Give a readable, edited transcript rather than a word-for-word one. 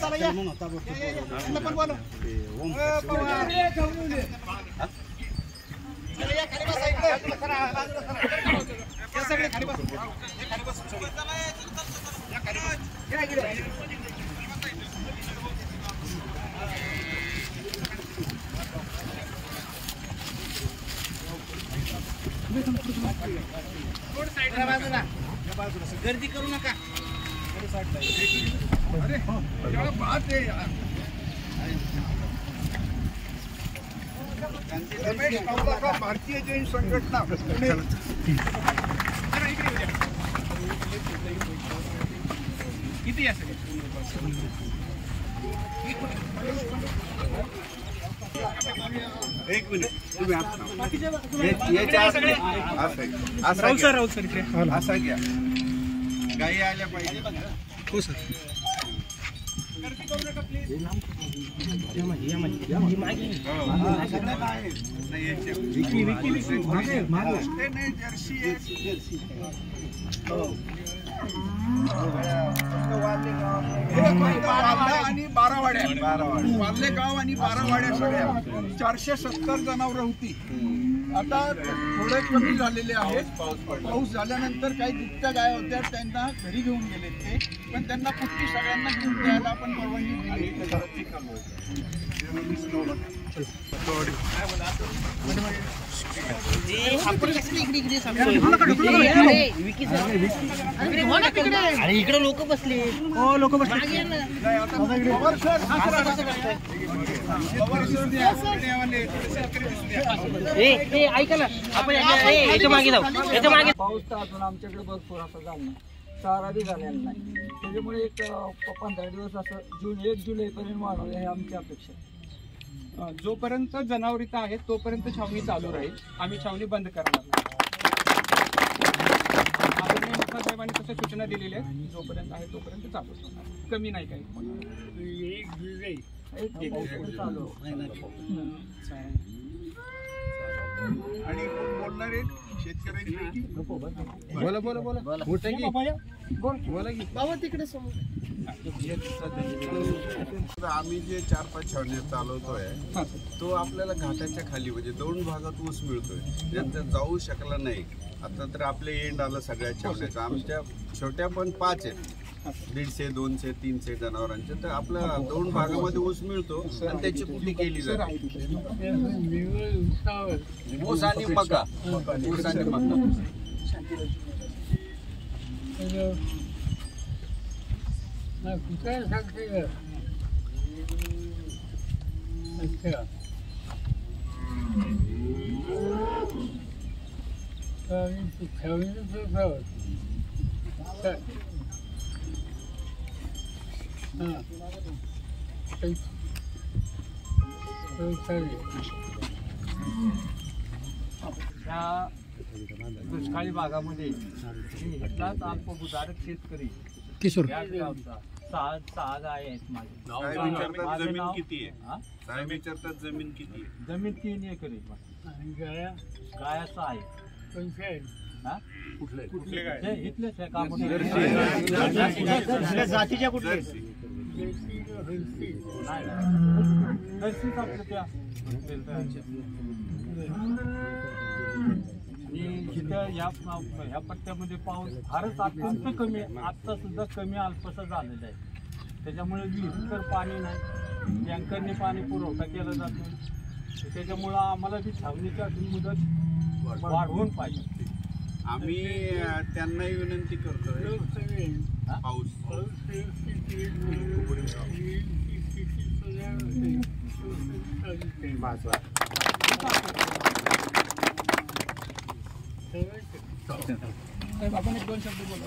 चला या यांना पण बोला चला या खाली बसा इकडे या सगळे खाली बसा खाली बसा या खाली बसा या इकडे गर्दी करू नका अरे क्या बात है यार रमेश कावला भारतीय जैन संघटना किती या सगळे एक मिनिट तुम्ही राहुल सर इकडे असा घ्या गाई आल्या पाहिजे हो सर गर्दी करू नका प्लीज नाही जर्सी आणि वाल्ले गाव आणि बारावाड्या सगळ्या 470 जनावरं होती. आता थोडे कमी झालेले आहेत. पाऊस झाल्यानंतर काही दुभत्या गाय होत्या त्यांना घरी घेऊन गेले ते पण त्यांना पुष्टी सगळ्यांना घेऊन द्यायला आपण परवानगी दिली. अरे इकडे लोक बसले हो लोक बसले ऐका ना आपण याच्या मागे जाऊ याच्या मागे. पाऊस तर अजून आमच्याकडे भरपूर असं झालं नाही चारा बी झालेला नाही त्याच्यामुळे एक 15 दिवस असं 1 जुलैपर्यंत वाढवलं हे आमची अपेक्षा. जोपर्यंत जनावर इथं आहेत तोपर्यंत छावणी चालू राहील. आम्ही छावणी बंद करणार नाही. आदरणीय मुख्यसाहेबांनी तशा सूचना दिलेल्या आहेत. जोपर्यंत आहे तोपर्यंत चालू होणार कमी नाही काही चालू आणि बोलणार आहे शेतकऱ्यांची बोला बोला बोला मोठं की बोला की बाबा तिकडे समोर. आम्ही जे 4-5 छावण्या चालवतोय तो आपल्याला घाटाच्या खाली म्हणजे 2 भागात ऊस मिळतोय ज्यांचा जाऊ शकला नाही. आता तर आपले एंड आलं सगळ्या छावण्याचं. आमच्या छोट्या पण 5 आहेत 150, 200, 300 जनावरांचे. तर आपल्या 2 भागामध्ये ऊस मिळतो आणि त्याची कुटी केली जाते. ऊस आणि मका ऊस आणि मका त्या दुष्काळी भागामध्ये इथलाच अल्पभूधारक शेतकरी या गावचा 6 गाय आहेत माझे. जमीन किती आहे साहेब विचारतात जमीन किती आहे? जमीन 3 एकर आहे. गाया 6 आहेत. कुठले गाय इथलेच आहे का जातीच्या कुठल्या ह्या पट्ट्यामध्ये पाऊस फारच अत्यंत कमी आत्ता सुद्धा कमी अल्पसा झालेला आहे. त्याच्यामुळे विहिरीत तर पाणी नाही. टँकरने पाणी पुरवठा केला जातो. त्याच्यामुळं आम्हाला ती छावणीची मुदत वाढवून पाहिजे. आम्ही त्यांनाही विनंती करतोय पाऊस आपण 1-2 शब्द बोला.